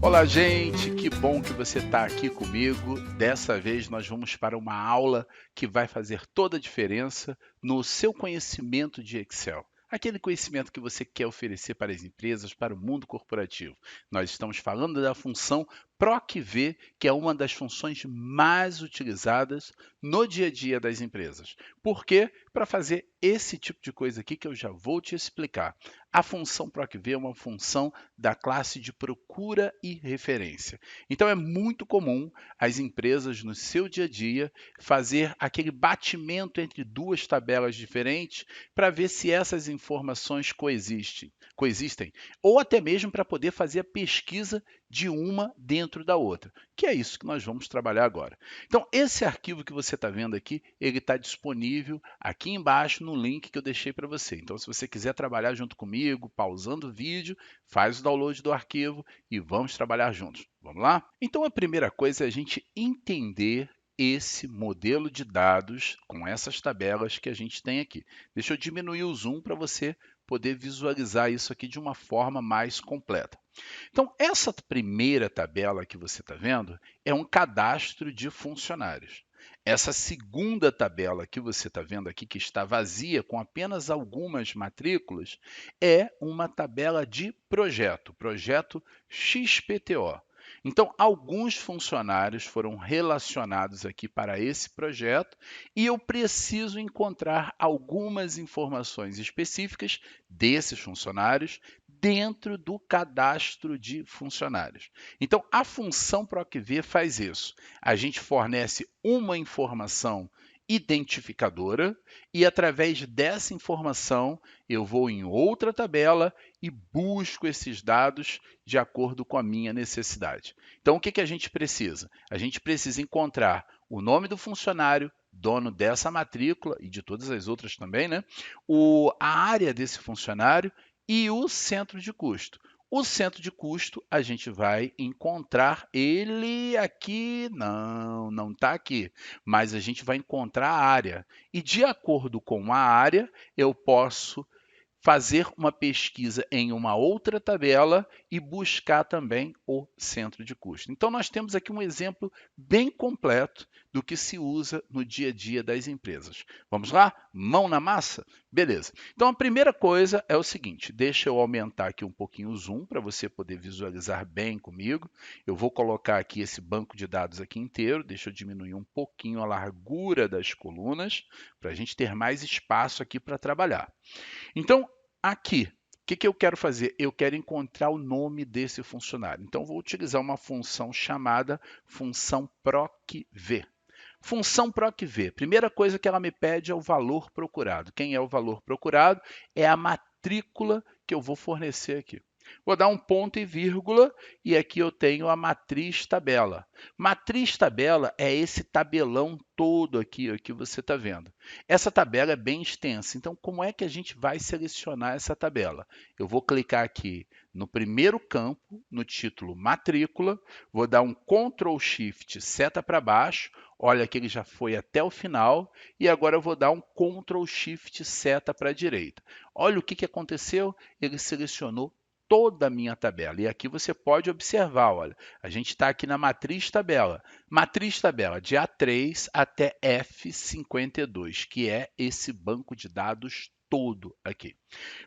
Olá, gente! Que bom que você está aqui comigo. Dessa vez nós vamos para uma aula que vai fazer toda a diferença no seu conhecimento de Excel. Aquele conhecimento que você quer oferecer para as empresas, para o mundo corporativo. Nós estamos falando da função PROC-V, que é uma das funções mais utilizadas no dia a dia das empresas. Por quê? Para fazer esse tipo de coisa aqui que eu já vou te explicar. A função PROC-V é uma função da classe de procura e referência. Então é muito comum as empresas no seu dia a dia fazer aquele batimento entre duas tabelas diferentes para ver se essas informações coexistem, ou até mesmo para poder fazer a pesquisa de uma dentro da outra, que é isso que nós vamos trabalhar agora. Então, esse arquivo que você está vendo aqui, ele está disponível aqui embaixo no link que eu deixei para você. Então, se você quiser trabalhar junto comigo, pausando o vídeo, faz o download do arquivo e vamos trabalhar juntos. Vamos lá? Então, a primeira coisa é a gente entender esse modelo de dados com essas tabelas que a gente tem aqui. Deixa eu diminuir o zoom para você poder visualizar isso aqui de uma forma mais completa. Então, essa primeira tabela que você está vendo é um cadastro de funcionários. Essa segunda tabela que você está vendo aqui, que está vazia, com apenas algumas matrículas, é uma tabela de projeto, projeto XPTO. Então, alguns funcionários foram relacionados aqui para esse projeto e eu preciso encontrar algumas informações específicas desses funcionários dentro do cadastro de funcionários. Então, a função PROC-V faz isso. A gente fornece uma informação identificadora e, através dessa informação, eu vou em outra tabela e busco esses dados de acordo com a minha necessidade. Então, o que a gente precisa? A gente precisa encontrar o nome do funcionário, dono dessa matrícula e de todas as outras também, né? A área desse funcionário e o centro de custo. O centro de custo, a gente vai encontrar ele aqui, não está aqui, mas a gente vai encontrar a área. E de acordo com a área, eu posso fazer uma pesquisa em uma outra tabela e buscar também o centro de custo. Então, nós temos aqui um exemplo bem completo do que se usa no dia a dia das empresas. Vamos lá? Mão na massa? Beleza. Então, a primeira coisa é o seguinte, deixa eu aumentar aqui um pouquinho o zoom para você poder visualizar bem comigo. Eu vou colocar aqui esse banco de dados aqui inteiro, deixa eu diminuir um pouquinho a largura das colunas, para a gente ter mais espaço aqui para trabalhar. Então, aqui, o que eu quero fazer? Eu quero encontrar o nome desse funcionário. Então, vou utilizar uma função chamada função PROC-V. Função PROC-V, primeira coisa que ela me pede é o valor procurado. Quem é o valor procurado? É a matrícula que eu vou fornecer aqui. Vou dar um ponto e vírgula e aqui eu tenho a matriz tabela. Matriz tabela é esse tabelão todo aqui que você está vendo. Essa tabela é bem extensa, então como é que a gente vai selecionar essa tabela? Eu vou clicar aqui no primeiro campo, no título matrícula, vou dar um Ctrl Shift seta para baixo, olha que ele já foi até o final, e agora eu vou dar um Ctrl Shift seta para a direita. Olha o que aconteceu, ele selecionou toda a minha tabela. E aqui você pode observar, olha, a gente está aqui na matriz tabela de A3 até F52, que é esse banco de dados todo aqui.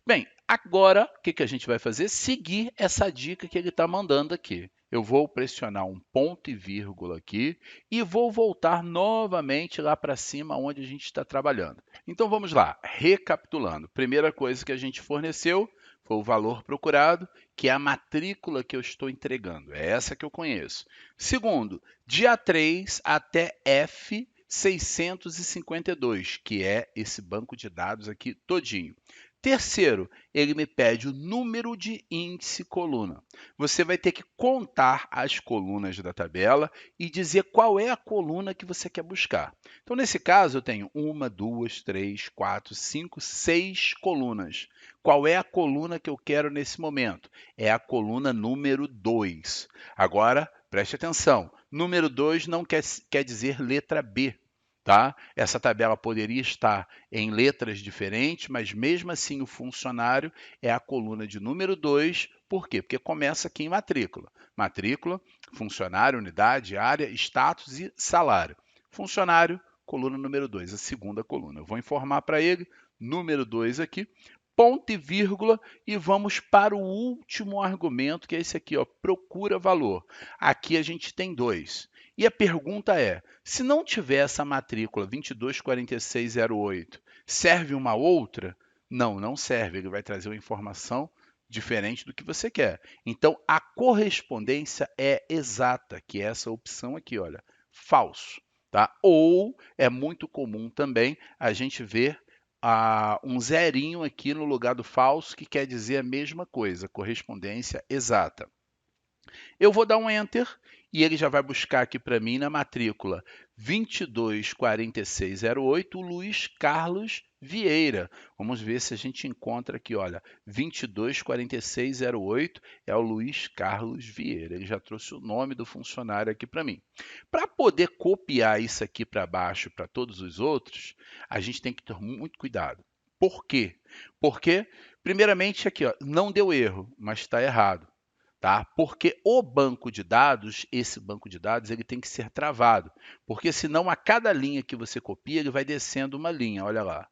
Bem, agora o que a gente vai fazer? Seguir essa dica que ele está mandando aqui. Eu vou pressionar um ponto e vírgula aqui e vou voltar novamente lá para cima onde a gente está trabalhando. Então vamos lá, recapitulando. Primeira coisa que a gente forneceu foi o valor procurado, que é a matrícula que eu estou entregando. É essa que eu conheço. Segundo, de A3 até F 652, que é esse banco de dados aqui todinho. Terceiro, ele me pede o número de índice coluna. Você vai ter que contar as colunas da tabela e dizer qual é a coluna que você quer buscar. Então, nesse caso, eu tenho 1, 2, 3, 4, 5, 6 colunas. Qual é a coluna que eu quero nesse momento? É a coluna número 2. Agora, preste atenção, número 2 não quer dizer letra B. tá? Essa tabela poderia estar em letras diferentes, mas mesmo assim o funcionário é a coluna de número 2. Por quê? Porque começa aqui em matrícula. Matrícula, funcionário, unidade, área, status e salário. Funcionário, coluna número 2, a segunda coluna. Eu vou informar para ele, número 2 aqui, ponto e vírgula, e vamos para o último argumento, que é esse aqui, ó, procura valor. Aqui a gente tem 2. E a pergunta é, se não tiver essa matrícula 224608, serve uma outra? Não, não serve. Ele vai trazer uma informação diferente do que você quer. Então, a correspondência é exata, que é essa opção aqui, olha, falso. Tá? Ou é muito comum também a gente ver um zerinho aqui no lugar do falso, que quer dizer a mesma coisa, correspondência exata. Eu vou dar um Enter e ele já vai buscar aqui para mim na matrícula 224608, o Luiz Carlos Vieira. Vamos ver se a gente encontra aqui, olha, 224608 é o Luiz Carlos Vieira. Ele já trouxe o nome do funcionário aqui para mim. Para poder copiar isso aqui para baixo para todos os outros, a gente tem que ter muito cuidado. Por quê? Porque, primeiramente, aqui, ó, não deu erro, mas está errado. Tá? Porque o banco de dados, esse banco de dados, ele tem que ser travado, porque senão a cada linha que você copia, ele vai descendo uma linha, olha lá.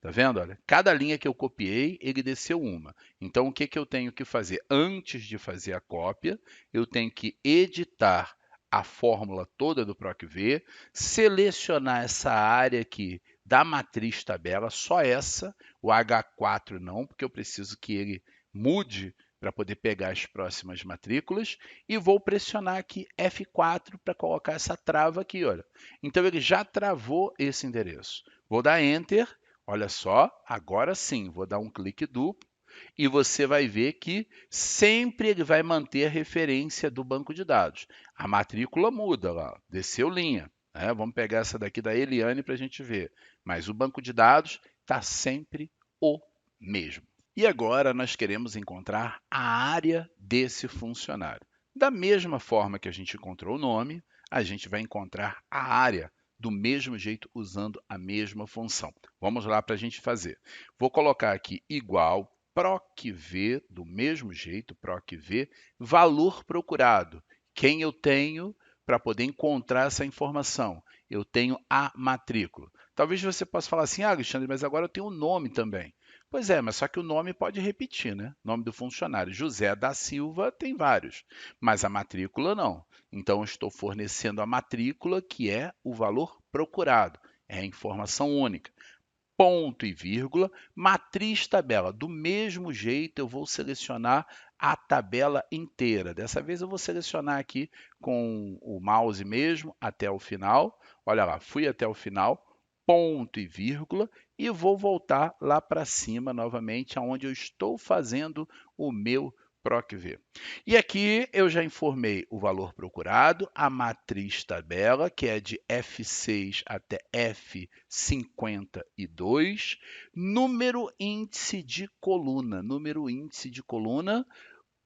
Tá vendo? Olha, cada linha que eu copiei, ele desceu uma. Então, o que, que eu tenho que fazer? Antes de fazer a cópia, eu tenho que editar a fórmula toda do PROC-V, selecionar essa área aqui da matriz tabela, só essa, o H4 não, porque eu preciso que ele mude para poder pegar as próximas matrículas, e vou pressionar aqui F4 para colocar essa trava aqui, olha. Então, ele já travou esse endereço. Vou dar Enter. Olha só, agora sim, vou dar um clique duplo e você vai ver que sempre ele vai manter a referência do banco de dados. A matrícula muda lá, desceu linha. Né? Vamos pegar essa daqui da Eliane para a gente ver. Mas o banco de dados está sempre o mesmo. E agora nós queremos encontrar a área desse funcionário. Da mesma forma que a gente encontrou o nome, a gente vai encontrar a área do mesmo jeito, usando a mesma função. Vamos lá para a gente fazer. Vou colocar aqui igual PROC-V, do mesmo jeito, PROC-V, valor procurado. Quem eu tenho para poder encontrar essa informação? Eu tenho a matrícula. Talvez você possa falar assim, Alexandre, mas agora eu tenho o nome também. Pois é, mas só que o nome pode repetir, né? Nome do funcionário. José da Silva tem vários, mas a matrícula não. Então, eu estou fornecendo a matrícula, que é o valor procurado. É a informação única. Ponto e vírgula, matriz tabela. Do mesmo jeito, eu vou selecionar a tabela inteira. Dessa vez, eu vou selecionar aqui com o mouse mesmo até o final. Olha lá, fui até o final, ponto e vírgula, e vou voltar lá para cima novamente, aonde eu estou fazendo o meu PROC-V. E aqui eu já informei o valor procurado, a matriz tabela, que é de F6 até F52, número índice de coluna. Número índice de coluna,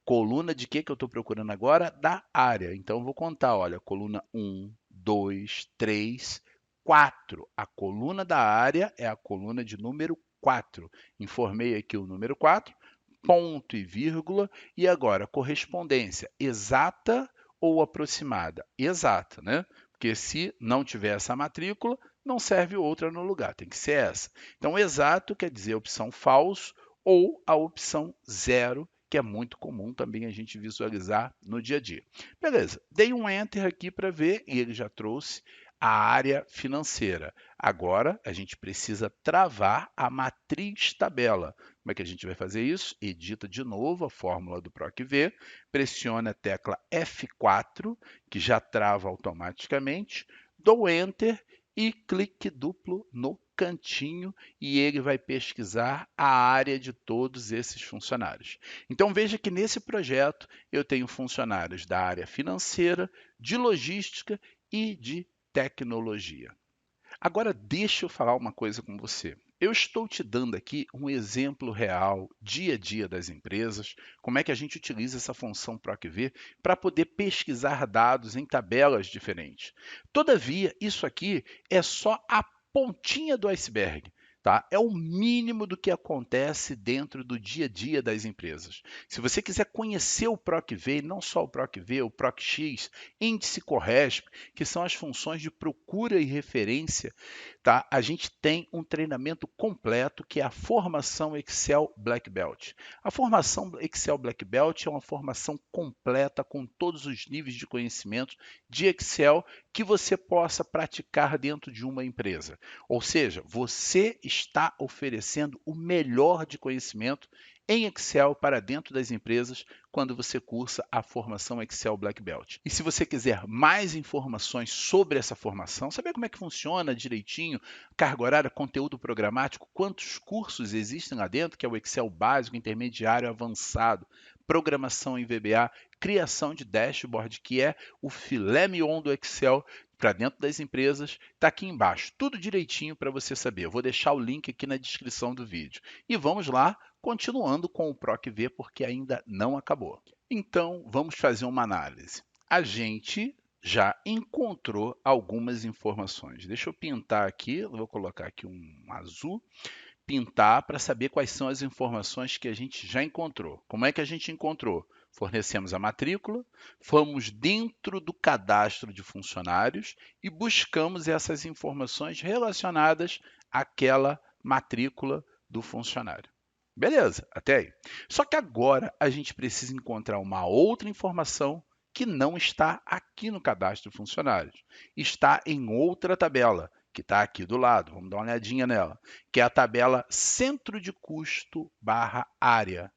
coluna de que eu estou procurando agora? Da área. Então, eu vou contar, olha, coluna 1, 2, 3, 4. A coluna da área é a coluna de número 4. Informei aqui o número 4, ponto e vírgula, e agora correspondência exata ou aproximada? Exata, né? Porque se não tiver essa matrícula, não serve outra no lugar, tem que ser essa. Então, exato quer dizer a opção falso ou a opção zero, que é muito comum também a gente visualizar no dia a dia. Beleza, dei um Enter aqui para ver e ele já trouxe a área financeira. Agora, a gente precisa travar a matriz tabela. Como é que a gente vai fazer isso? Edita de novo a fórmula do PROC-V, pressiona a tecla F4, que já trava automaticamente, dou Enter e clique duplo no cantinho e ele vai pesquisar a área de todos esses funcionários. Então veja que nesse projeto eu tenho funcionários da área financeira, de logística e de tecnologia. Agora deixa eu falar uma coisa com você. Eu estou te dando aqui um exemplo real, dia a dia das empresas, como é que a gente utiliza essa função PROC-V para poder pesquisar dados em tabelas diferentes. Todavia, isso aqui é só a pontinha do iceberg. Tá? É o mínimo do que acontece dentro do dia a dia das empresas. Se você quiser conhecer o PROC-V, e não só o PROC-V, o PROC-X, índice CORRESP, que são as funções de procura e referência, tá? A gente tem um treinamento completo que é a formação Excel Black Belt. A formação Excel Black Belt é uma formação completa com todos os níveis de conhecimento de Excel que você possa praticar dentro de uma empresa. Ou seja, você está oferecendo o melhor de conhecimento em Excel para dentro das empresas quando você cursa a formação Excel Black Belt. E se você quiser mais informações sobre essa formação, saber como é que funciona direitinho, carga horária, conteúdo programático, quantos cursos existem lá dentro, que é o Excel básico, intermediário, avançado, programação em VBA, criação de dashboard, que é o filé mignon do Excel para dentro das empresas, está aqui embaixo, tudo direitinho para você saber. Eu vou deixar o link aqui na descrição do vídeo. E vamos lá, continuando com o PROC-V, porque ainda não acabou. Então, vamos fazer uma análise. A gente já encontrou algumas informações. Deixa eu pintar aqui, eu vou colocar aqui um azul, pintar para saber quais são as informações que a gente já encontrou. Como é que a gente encontrou? Fornecemos a matrícula, fomos dentro do cadastro de funcionários e buscamos essas informações relacionadas àquela matrícula do funcionário. Beleza, até aí. Só que agora a gente precisa encontrar uma outra informação que não está aqui no cadastro de funcionários. Está em outra tabela, que está aqui do lado. Vamos dar uma olhadinha nela, que é a tabela centro de custo barra área.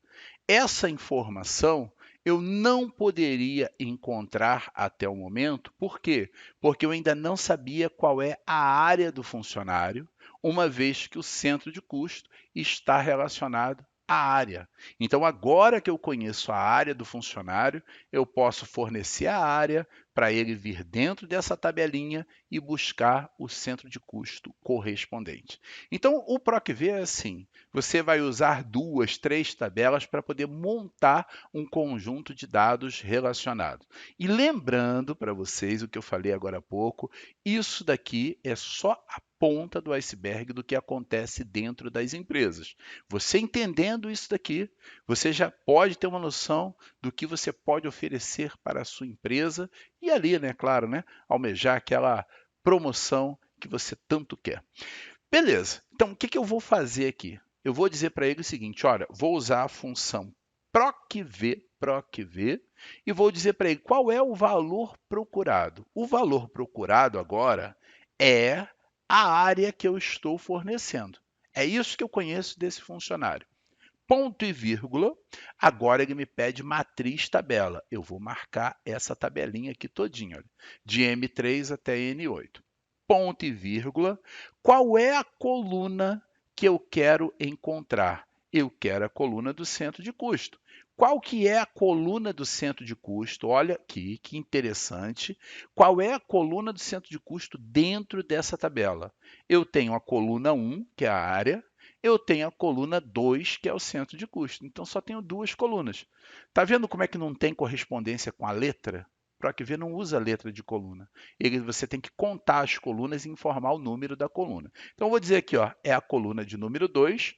Essa informação eu não poderia encontrar até o momento, por quê? Porque eu ainda não sabia qual é a área do funcionário, uma vez que o centro de custo está relacionado à área. Então, agora que eu conheço a área do funcionário, eu posso fornecer a área para ele vir dentro dessa tabelinha e buscar o centro de custo correspondente. Então, o PROC-V é assim, você vai usar 2, 3 tabelas para poder montar um conjunto de dados relacionados. E lembrando para vocês o que eu falei agora há pouco, isso daqui é só a ponta do iceberg do que acontece dentro das empresas. Você entendendo isso daqui, você já pode ter uma noção do que você pode oferecer para a sua empresa e ali, né, claro, né, almejar aquela promoção que você tanto quer. Beleza, então o que eu vou fazer aqui? Eu vou dizer para ele o seguinte, olha, vou usar a função PROC-V, e vou dizer para ele qual é o valor procurado. O valor procurado agora é a área que eu estou fornecendo. É isso que eu conheço desse funcionário. Ponto e vírgula, agora ele me pede matriz tabela. Eu vou marcar essa tabelinha aqui todinha, olha, de M3 até N8. Ponto e vírgula, qual é a coluna que eu quero encontrar? Eu quero a coluna do centro de custo. Qual que é a coluna do centro de custo? Olha aqui, que interessante. Qual é a coluna do centro de custo dentro dessa tabela? Eu tenho a coluna 1, que é a área, eu tenho a coluna 2, que é o centro de custo. Então, só tenho duas colunas. Está vendo como é que não tem correspondência com a letra? PROC-V não usa letra de coluna. Você tem que contar as colunas e informar o número da coluna. Então, eu vou dizer aqui, ó, é a coluna de número 2,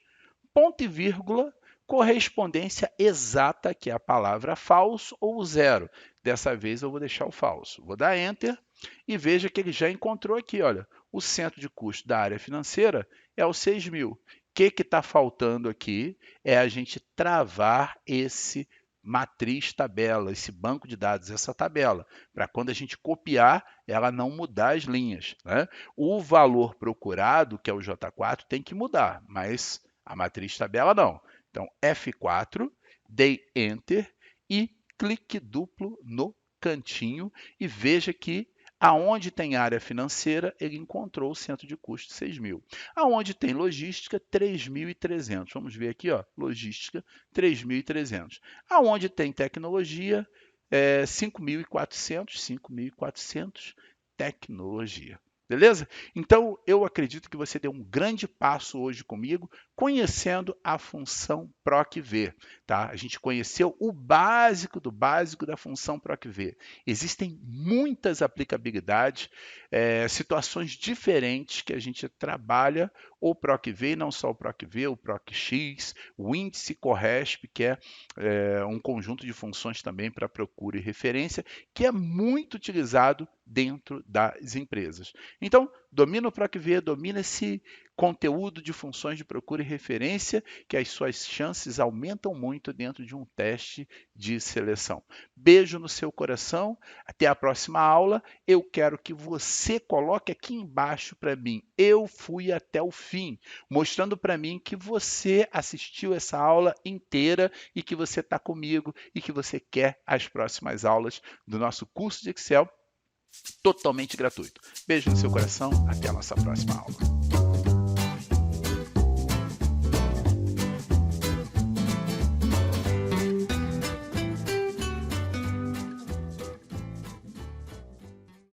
ponto e vírgula, correspondência exata, que é a palavra falso ou zero. Dessa vez eu vou deixar o falso. Vou dar Enter e veja que ele já encontrou aqui, olha, o centro de custo da área financeira é o 6.000. O que está faltando aqui é a gente travar esse matriz tabela, esse banco de dados, essa tabela, para quando a gente copiar, ela não mudar as linhas, né? O valor procurado, que é o J4, tem que mudar, mas a matriz tabela não. Então, F4, dei Enter e clique duplo no cantinho e veja que aonde tem área financeira, ele encontrou o centro de custo 6.000. Aonde tem logística, 3.300. Vamos ver aqui, ó, logística, 3.300. Aonde tem tecnologia, 5.400, 5.400, tecnologia. Beleza? Então, eu acredito que você deu um grande passo hoje comigo, conhecendo a função PROC-V, tá? A gente conheceu o básico do básico da função PROC-V. Existem muitas aplicabilidades, situações diferentes que a gente trabalha o PROC-V, não só o PROC-V, o PROC-X, o índice CORRESP, que é um conjunto de funções também para procura e referência, que é muito utilizado dentro das empresas. Então, domina o PROC-V, domina esse conteúdo de funções de procura e referência, que as suas chances aumentam muito dentro de um teste de seleção. Beijo no seu coração, até a próxima aula. Eu quero que você coloque aqui embaixo para mim, eu fui até o fim, mostrando para mim que você assistiu essa aula inteira e que você está comigo e que você quer as próximas aulas do nosso curso de Excel totalmente gratuito. Beijo no seu coração, até a nossa próxima aula.